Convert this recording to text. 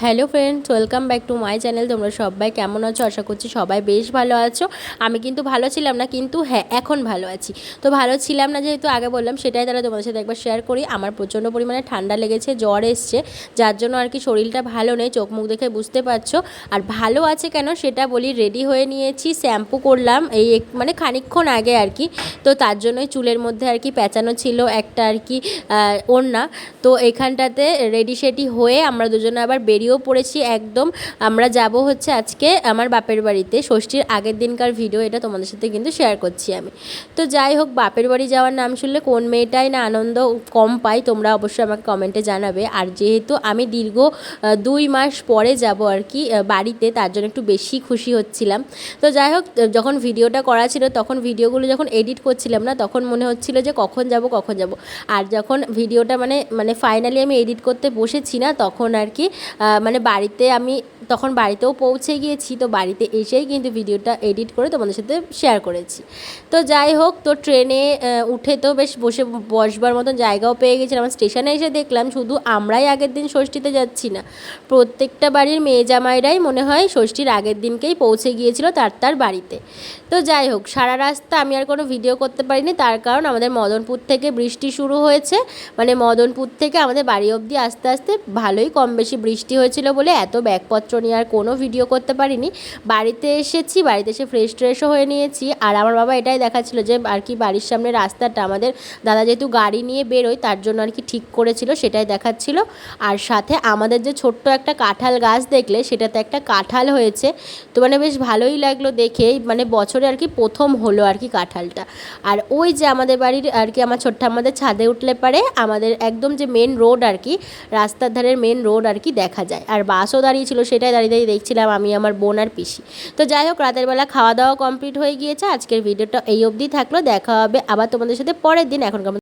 Hello friends, welcome back to my channel. তোমরা সবাই কেমন আছো? আশা করছি সবাই বেশ ভালো আছো। আমি কিন্তু ভালো ছিলাম না, কিন্তু হ্যাঁ এখন ভালো আছি। তো ভালো ছিলাম না যেহেতু আগে বললাম, সেটাই তারা তোমাদের সাথে একবার শেয়ার করি। আমার প্রচণ্ড পরিমাণে ঠান্ডা লেগেছে, জ্বর এসছে, যার জন্য আর কি শরীরটা ভালো নেই, চোখ মুখ দেখে বুঝতে পারছো। আর ভালো আছে কেন সেটা বলি, রেডি হয়ে নিয়েছি, শ্যাম্পু করলাম এই মানে খানিকক্ষণ আগে আর কি। তো তার জন্যই চুলের মধ্যে আর কি প্যাঁচানো ছিল একটা আর কি ওড়না। তো এখানটাতে রেডি সেডি হয়ে আমরা দুজনে আবার বেরিয়েও পড়েছি একদম। আমরা যাব হচ্ছে আজকে আমার বাপের বাড়িতে, ষষ্ঠীর আগের দিনকার ভিডিও এটা তোমাদের সাথে কিন্তু শেয়ার করছি আমি। তো যাই হোক, বাপের বাড়ি যাওয়ার নাম শুনলে কোন মেয়েটাই না আনন্দ কম পাই, তোমরা অবশ্যই আমাকে কমেন্টে জানাবে। আর যেহেতু আমি দীর্ঘ 2 মাস পরে যাব আর কি বাড়িতে, তার জন্য একটু বেশি খুশি হচ্ছিলাম। তো যাই হোক, যখন ভিডিওটা করা ছিল তখন ভিডিওগুলো যখন এডিট করছিলাম না, তখন মনে হচ্ছিল যে কখন যাব। আর যখন ভিডিওটা মানে ফাইনালি আমি এডিট করতে বসেছি না, তখন আর কি মানে বাড়িতে আমি তখন বাড়িতেও পৌঁছে গিয়েছি। তো বাড়িতে এসেই কিন্তু ভিডিওটা এডিট করে তোমাদের সাথে শেয়ার করেছি। তো যাই হোক, তো ট্রেনে উঠে তো বেশ বসবার মতন জায়গাও পেয়ে গেছিলাম। স্টেশনে এসে দেখলাম শুধু আমরাই আগের দিন ষষ্ঠীতে যাচ্ছি না, প্রত্যেকটা বাড়ির মেয়ে জামাইরাই মনে হয় ষষ্ঠীর আগের দিনকেই পৌঁছে গিয়েছিল তার বাড়িতে। তো যাই হোক, সারা রাস্তা আমি আর কোনো ভিডিও করতে পারিনি, তার কারণ আমাদের মদনপুর থেকে বৃষ্টি শুরু হয়েছে। মানে মদনপুর থেকে আমাদের বাড়ি অবধি আস্তে আস্তে ভালোই কম বেশি বৃষ্টি হয়েছিল বলে এত ব্যাগপত্র নিয়ে আর কোনো ভিডিও করতে পারিনি। বাড়িতে এসেছি, বাড়িতে এসে ফ্রেশও হয়ে নিয়েছি। আর আমার বাবা এটাই দেখাচ্ছিল যে আর কি বাড়ির সামনে রাস্তাটা আমাদের দাদা যেহেতু গাড়ি নিয়ে বেরোয় তার জন্য আর কি ঠিক করেছিল, সেটাই দেখাচ্ছিল। আর সাথে আমাদের যে ছোট্ট একটা কাঁঠাল গাছ দেখলে, সেটাতে একটা কাঁঠাল হয়েছে। তো মানে বেশ ভালোই লাগলো দেখে, মানে বছরে আর কি প্রথম হলো আর কি কাঁঠালটা। আর ওই যে আমাদের বাড়ির আর কি আমার ছোট্ট আমাদের ছাদে উঠলে পারে আমাদের একদম যে মেন রোড আর কি, রাস্তার ধারের মেন রোড আর কি দেখা যায়। আর বাসও দাঁড়িয়ে ছিল, সেটাই দাঁড়িয়ে দেখছিলাম আমি, আমার বোন আর পিসি। তো যাই হোক, রাতের বেলা খাওয়া দাওয়া কমপ্লিট হয়ে গিয়েছে। আজকের ভিডিওটা এই অবধি থাকলো, দেখা হবে আবার তোমাদের সাথে পরের দিন। এখন